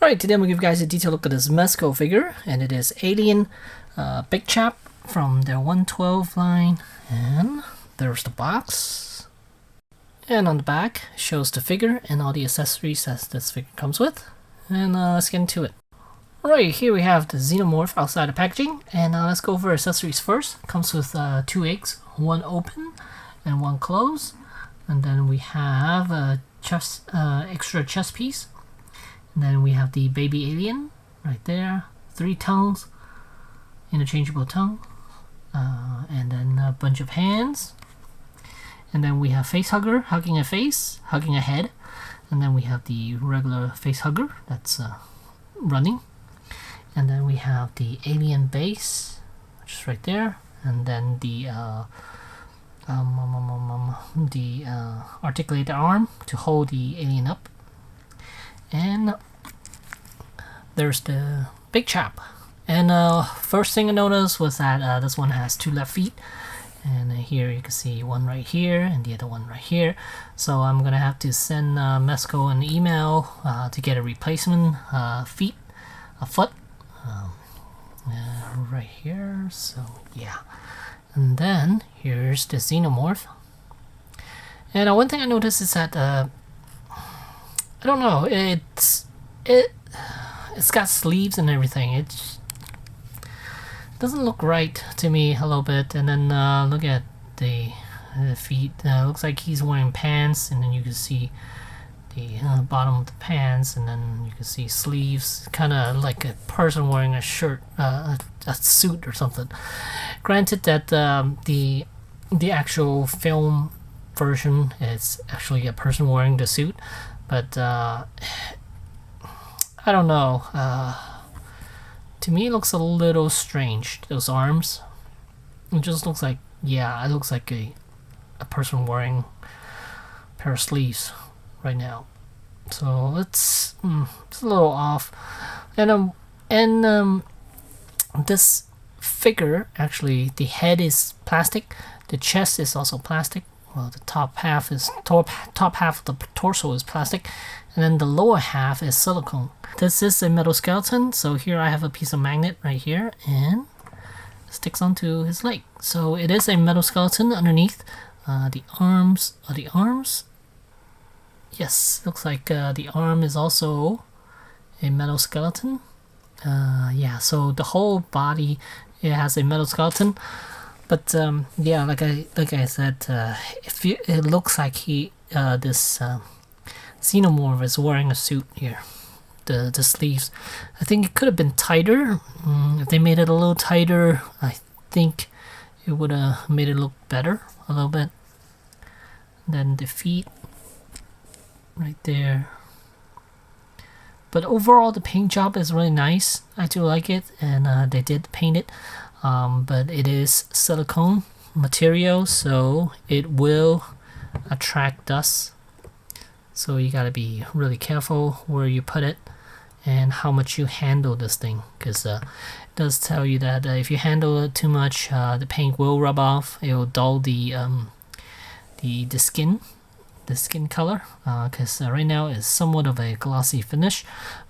Alright, today I'm going to give you guys a detailed look at this Mezco figure, and it is Alien Big Chap from their 112 line, and there's the box. And on the back shows the figure and all the accessories that this figure comes with, and let's get into it. Alright, here we have the Xenomorph outside the packaging, and let's go over accessories first. Comes with 2 eggs, one open and one closed, and then we have a extra chest piece. And then we have the baby alien right there, 3 tongues, interchangeable tongue, and then a bunch of hands. And then we have face hugger hugging a face, hugging a head. And then we have the regular face hugger that's running. And then we have the alien base, which is right there. And then the articulated arm to hold the alien up. And there's the Big Chap. And first thing I noticed was that this one has 2 left feet, and here you can see one right here and the other one right here. So I'm gonna have to send Mezco an email to get a replacement foot right here. So yeah, and then here's the Xenomorph. And one thing I noticed is that I don't know, it's got sleeves and everything. It doesn't look right to me a little bit. And then look at the feet. Looks like he's wearing pants, and then you can see the bottom of the pants, and then you can see sleeves, kind of like a person wearing a shirt, a suit or something. Granted that the actual film version is actually a person wearing the suit, but I don't know. To me, it looks a little strange. Those arms. It just looks like, yeah, it looks like a person wearing a pair of sleeves right now. So it's a little off. And this figure, actually, the head is plastic. The chest is also plastic. Well, the top half of the torso is plastic, and then the lower half is silicone. This is a metal skeleton, so here I have a piece of magnet right here, and it sticks onto his leg. So it is a metal skeleton underneath. The arms are the arms. Yes, looks like the arm is also a metal skeleton. Yeah, so the whole body, it has a metal skeleton. But yeah, like I said, it looks like this Xenomorph is wearing a suit here. The sleeves, I think it could have been tighter. If they made it a little tighter, I think it would have made it look better a little bit. And then the feet, right there. But overall, the paint job is really nice. I do like it, and they did paint it. But it is silicone material, so it will attract dust. So you gotta be really careful where you put it and how much you handle this thing, because it does tell you that if you handle it too much, the paint will rub off. It will dull the skin color, because right now it's somewhat of a glossy finish,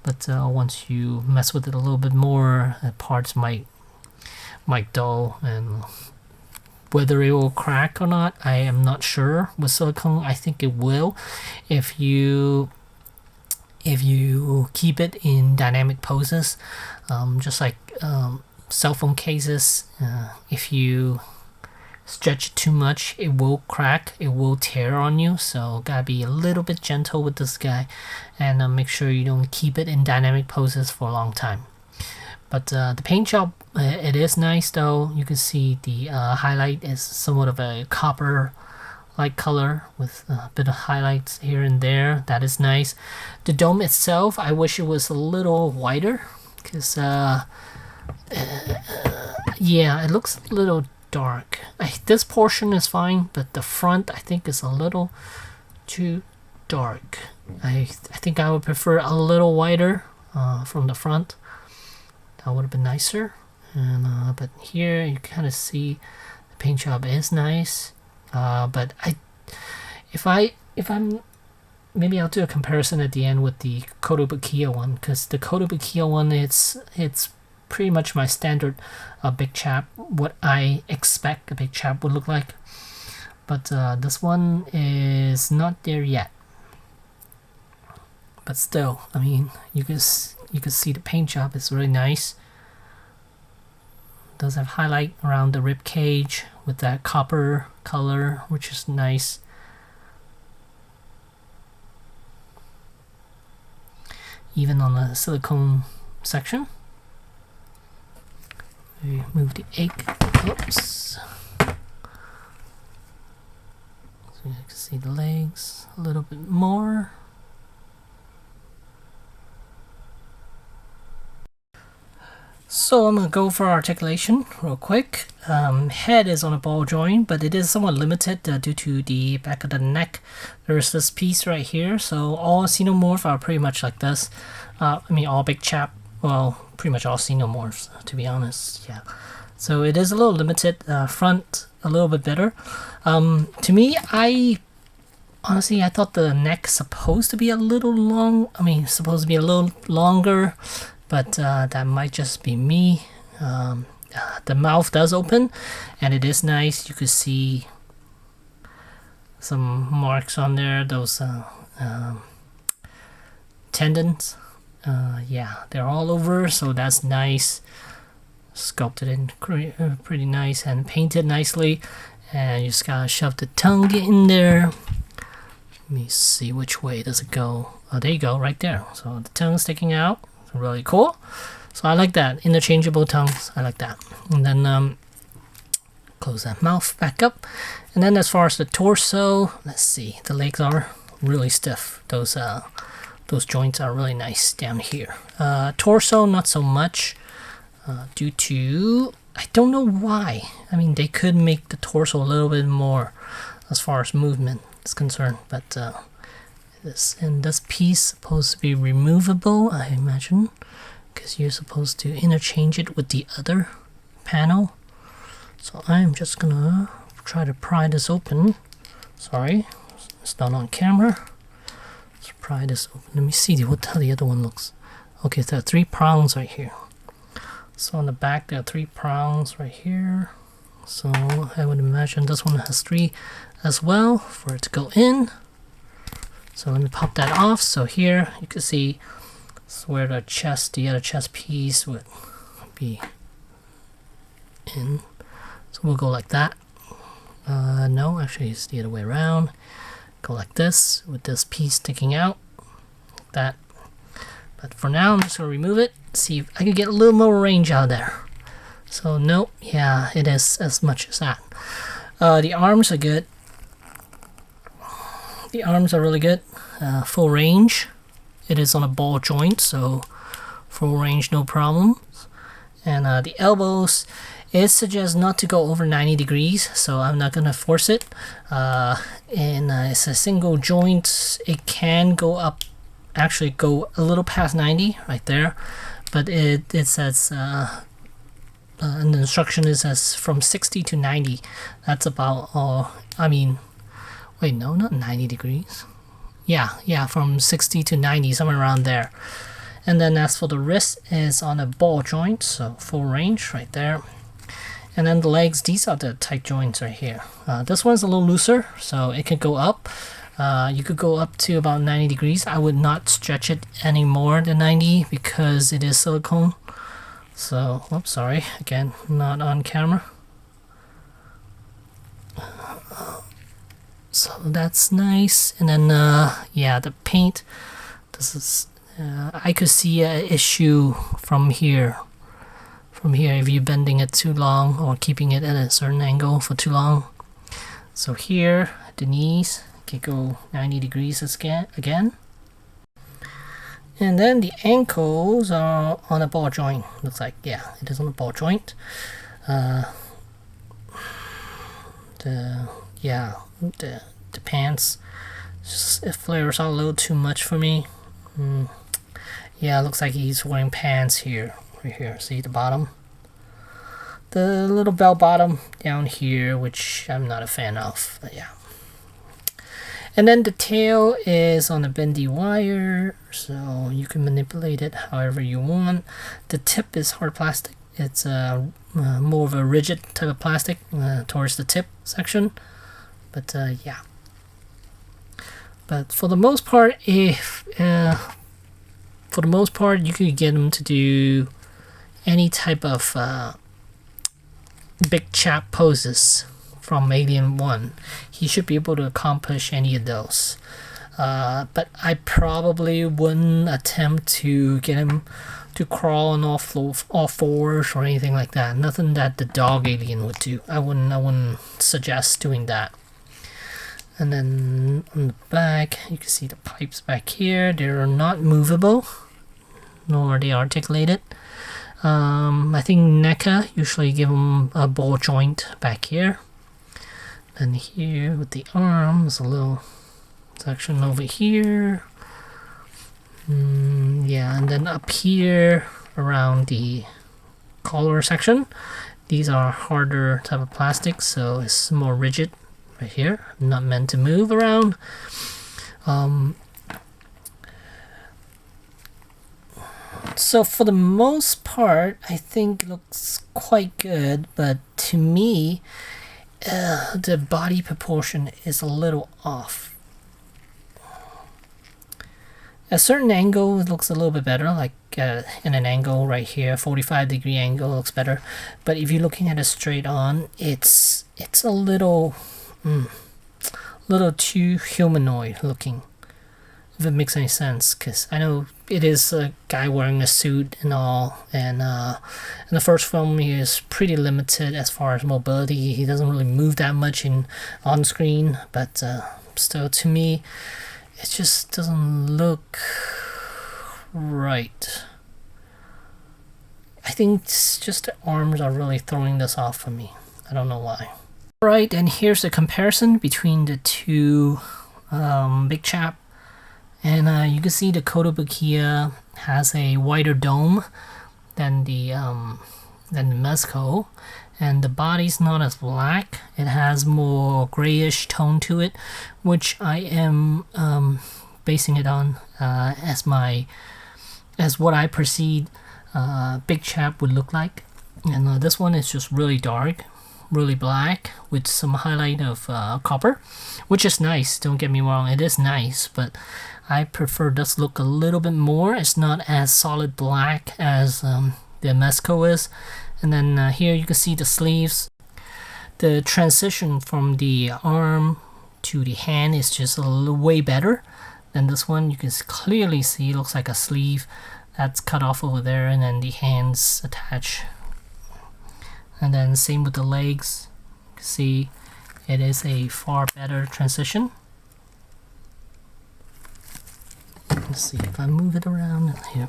but once you mess with it a little bit more, parts might dull, and whether it will crack or not, I am not sure. With silicone, I think it will, if you keep it in dynamic poses, just like cell phone cases. If you stretch it too much, it will crack, it will tear on you. So gotta be a little bit gentle with this guy, and make sure you don't keep it in dynamic poses for a long time. But the paint job, it is nice though. You can see the highlight is somewhat of a copper-like color with a bit of highlights here and there. That is nice. The dome itself, I wish it was a little wider, because yeah, it looks a little dark. This portion is fine, but the front, I think, is a little too dark. I think I would prefer a little wider from the front. That would have been nicer. And but here you kind of see the paint job is nice. But if I'm maybe I'll do a comparison at the end with the Kotobukiya one, because the Kotobukiya one, it's pretty much my standard big chap, what I expect a big chap would look like. But this one is not there yet. But still, I mean, you can see the paint job is really nice. Does have highlight around the rib cage with that copper color, which is nice. Even on the silicone section. We move the egg. Oops. So you can see the legs a little bit more. So I'm going to go for articulation real quick. Head is on a ball joint, but it is somewhat limited due to the back of the neck. There's this piece right here, so all Xenomorph are pretty much like this. I mean, all big chap, well, pretty much all Xenomorphs, to be honest, yeah. So it is a little limited, front a little bit better. To me, honestly, I thought the neck supposed to be a little long, supposed to be a little longer, but that might just be me. The mouth does open, and it is nice. You could see some marks on there, those tendons. Yeah, they're all over, so that's nice. Sculpted in pretty nice and painted nicely. And you just gotta shove the tongue in there. Let me see which way does it go. Oh, there you go, right there. So the tongue sticking out. Really cool. So I like that. Interchangeable tongues. I like that. And then close that mouth back up. And then as far as the torso, let's see. The legs are really stiff. Those joints are really nice down here. Torso, not so much. Due to, I don't know why. I mean, they could make the torso a little bit more as far as movement is concerned. But this piece supposed to be removable, I imagine, because you're supposed to interchange it with the other panel. So I'm just gonna try to pry this open. Sorry, it's not on camera. Let's pry this open. Let me see how the other one looks. Okay, there are 3 prongs right here. So on the back there are 3 prongs right here. So I would imagine this one has 3 as well for it to go in. So let me pop that off. So here you can see where the other chest piece would be in. So we'll go like that. No, actually it's the other way around. Go like this with this piece sticking out. Like that. But for now I'm just going to remove it. See if I can get a little more range out of there. So nope, yeah, it is as much as that. The arms are good. The arms are really good. Full range. It is on a ball joint, so full range, no problem. And the elbows, it suggests not to go over 90 degrees, so I'm not gonna force it. And it's a single joint. It can go up, actually go a little past 90 right there, but it says and the instruction is as from 60 to 90. That's about all. Wait, no, not 90 degrees. Yeah, from 60 to 90, somewhere around there. And then as for the wrist, is on a ball joint, so full range right there. And then the legs, these are the tight joints right here. This one's a little looser, so it can go up. You could go up to about 90 degrees. I would not stretch it any more than 90 because it is silicone. So, oops, sorry, again, not on camera. So that's nice. And then yeah, the paint, this is I could see an issue from here if you're bending it too long or keeping it at a certain angle for too long. So here the knees can go 90 degrees again. And then the ankles are on a ball joint. Looks like, yeah, it is on a ball joint. The pants, it flares out a little too much for me. Yeah, it looks like he's wearing pants here, right here. See the bottom? The little bell bottom down here, which I'm not a fan of, but yeah. And then the tail is on a bendy wire, so you can manipulate it however you want. The tip is hard plastic. It's more of a rigid type of plastic towards the tip section. But yeah. But for the most part, you could get them to do any type of big chap poses from Alien 1. He should be able to accomplish any of those. But I probably wouldn't attempt to get him to crawl on all fours or anything like that. Nothing that the dog alien would do. I wouldn't suggest doing that. And then on the back, you can see the pipes back here. They're not movable, nor are they articulated. I think NECA usually give them a ball joint back here. And here with the arms, a little section over here. Yeah, and then up here around the collar section, these are harder type of plastic, so it's more rigid right here, not meant to move around. So for the most part, I think it looks quite good, but to me, the body proportion is a little off. At a certain angle, it looks a little bit better, like in an angle right here, 45-degree angle looks better. But if you're looking at it straight on, it's a little too humanoid looking, if it makes any sense. Because I know it is a guy wearing a suit and all, and in the first film he is pretty limited as far as mobility. He doesn't really move that much on screen, but still, to me, it just doesn't look right. I think it's just the arms are really throwing this off for me. I don't know why. Alright, and here's the comparison between the two big chap. And you can see the Kotobukiya has a wider dome than the Mezco, and the body's not as black. It has more grayish tone to it, which I am basing it on as what I perceive big chap would look like. And this one is just really dark, really black with some highlight of copper, which is nice. Don't get me wrong, it is nice, but I prefer this look a little bit more. It's not as solid black as the Mezco is. And then here you can see the sleeves. The transition from the arm to the hand is just a little way better than this one. You can clearly see it looks like a sleeve that's cut off over there, and then the hands attach. And then same with the legs. You can see it is a far better transition. Let's see if I move it around. Here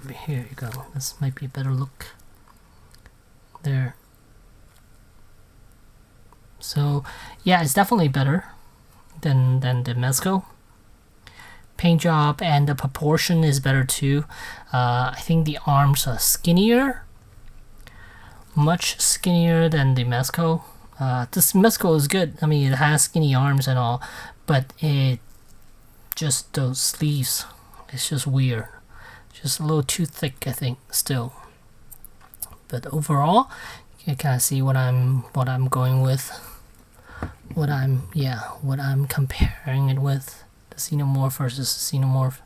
you go. This might be a better look. There. So yeah, it's definitely better than the Mezco. Paint job and the proportion is better too. I think the arms are skinnier, much skinnier than the Mezco. This Mezco is good. I mean, it has skinny arms and all, but it just those sleeves, it's just weird. Just a little too thick, I think, still. But overall, you can kind of see what I'm going with. What I'm comparing it with. The Xenomorph versus the Xenomorph.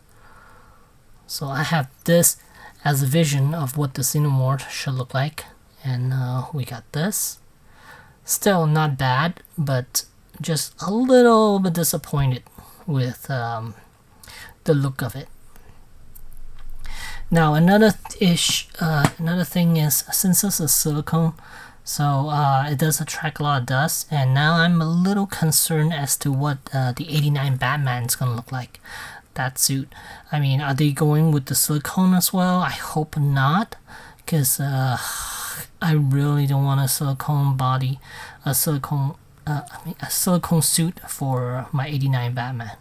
So I have this as a vision of what the Xenomorph should look like. And we got this. Still not bad, but just a little bit disappointed with the look of it. Now another thing is, since this is silicone, so it does attract a lot of dust, and now I'm a little concerned as to what the 89 Batman is gonna look like. That suit. I mean, are they going with the silicone as well? I hope not, because I really don't want a silicone body, a silicone suit for my 89 Batman.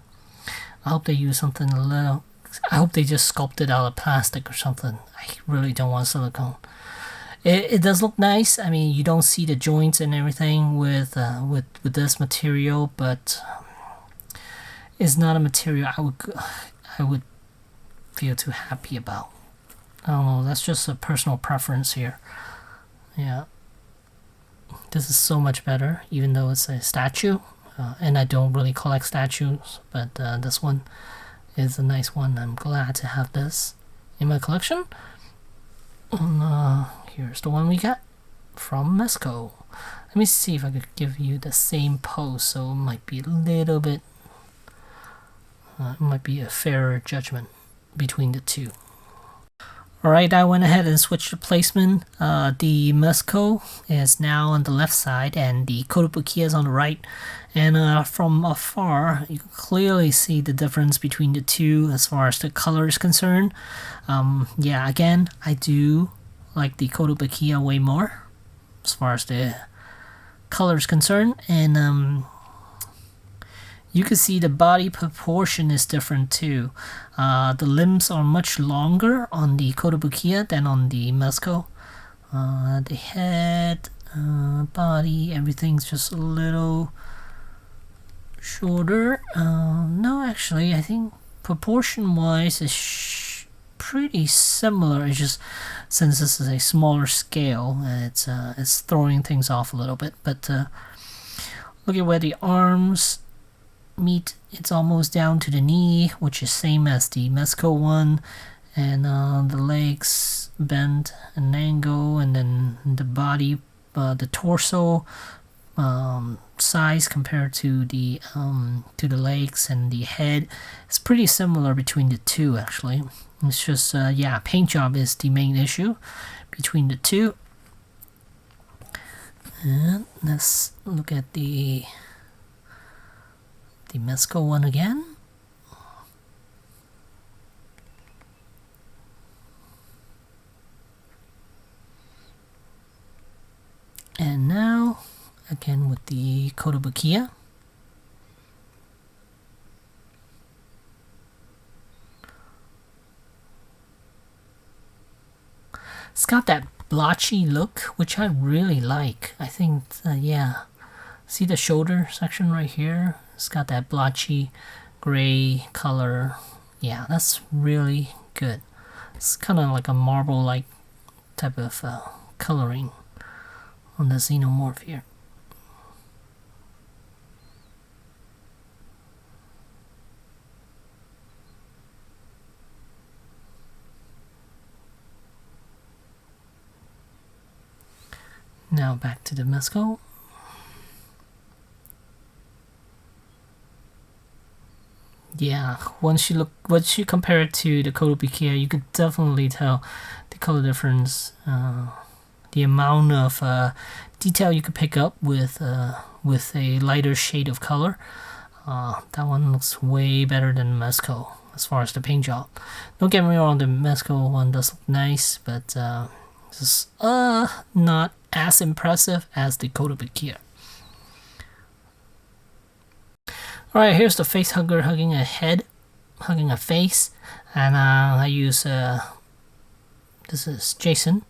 I hope they use something a little. I hope they just sculpted out of plastic or something. I really don't want silicone. It does look nice. I mean, you don't see the joints and everything with this material, but is not a material I would feel too happy about. I don't know, that's just a personal preference here. Yeah, this is so much better, even though it's a statue, and I don't really collect statues, but this one is a nice one. I'm glad to have this in my collection. Here's the one we got from Mezco. Let me see if I could give you the same pose, so it might be a little bit, it might be a fairer judgment between the two. Alright, I went ahead and switched the placement. The Mezco is now on the left side and the Kotobukiya is on the right. And from afar, you can clearly see the difference between the two as far as the color is concerned. Yeah, again, I do like the Kotobukiya way more as far as the color is concerned. And you can see the body proportion is different too. The limbs are much longer on the Kotobukiya than on the Mezco. The head, body, everything's just a little shorter. No, actually, I think proportion-wise is pretty similar. It's just since this is a smaller scale, it's throwing things off a little bit. But look at where the arms meet. It's almost down to the knee, which is same as the Mezco one, and the legs bend an angle, and then the body, the torso size compared to the legs and the head, it's pretty similar between the two actually. It's just yeah, paint job is the main issue between the two. And let's look at the Mezco one again. And now again with the Kotobukiya. It's got that blotchy look, which I really like. I think, yeah. See the shoulder section right here? It's got that blotchy gray color. Yeah, that's really good. It's kind of like a marble-like type of coloring on the Xenomorph here. Now back to the Mezco. Yeah, once you compare it to the Kotobukiya, you could definitely tell the color difference. The amount of detail you could pick up with a lighter shade of color. That one looks way better than Mezco as far as the paint job. Don't get me wrong, the Mezco one does look nice, but it's not as impressive as the Kotobukiya. Alright, here's the face hugger hugging a head, hugging a face, and I use this is Jason,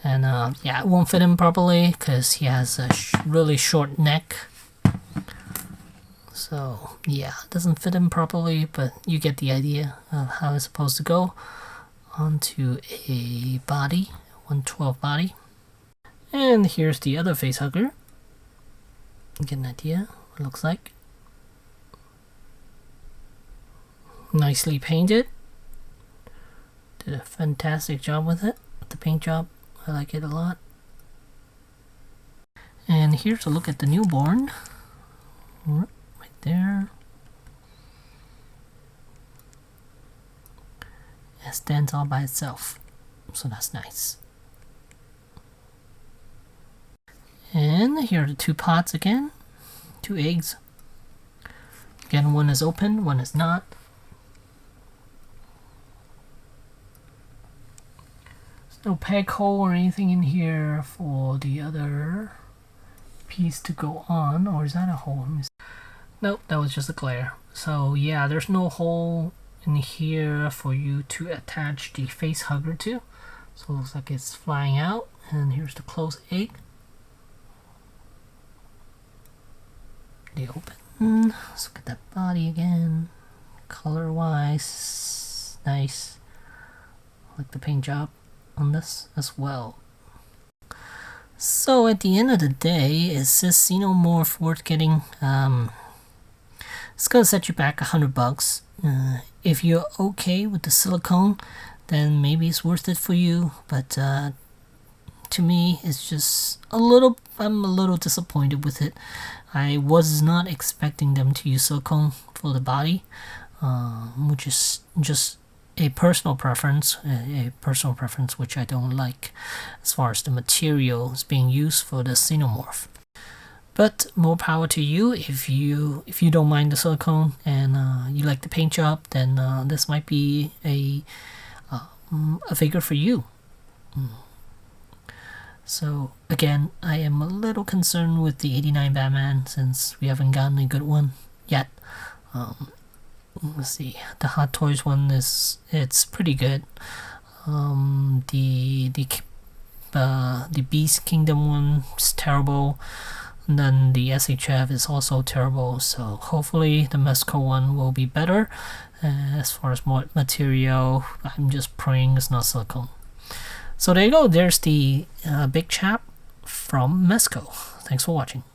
and yeah, it won't fit him properly because he has a really short neck. So yeah, it doesn't fit him properly, but you get the idea of how it's supposed to go onto a body, 112 body. And here's the other face hugger. You get an idea what it looks like. Nicely painted. Did a fantastic job with it, with the paint job. I like it a lot. And here's a look at the newborn. Right there. It stands all by itself, so that's nice. And here are the two pots again, two eggs. Again, one is open, one is not. There's no peg hole or anything in here for the other piece to go on, or is that a hole? Nope, that was just a glare. So yeah, there's no hole in here for you to attach the face hugger to. So it looks like it's flying out, and here's the closed egg. They open. Let's look at that body again. color wise, nice. I like the paint job on this as well. So at the end of the day, is this Xenomorph worth getting? It's gonna set you back $100. If you're okay with the silicone, then maybe it's worth it for you. But to me, it's just I'm a little disappointed with it. I was not expecting them to use silicone for the body, which is just a personal preference, which I don't like as far as the materials being used for the Xenomorph. But more power to you. If you don't mind the silicone and you like the paint job, then this might be a figure for you. So again, I am a little concerned with the '89 Batman since we haven't gotten a good one yet. Let's see, the Hot Toys one it's pretty good. The Beast Kingdom one is terrible. And then the SHF is also terrible, so hopefully the Mezco one will be better. As far as more material, I'm just praying it's not silicone. So there you go, there's the big chap from Mezco. Thanks for watching.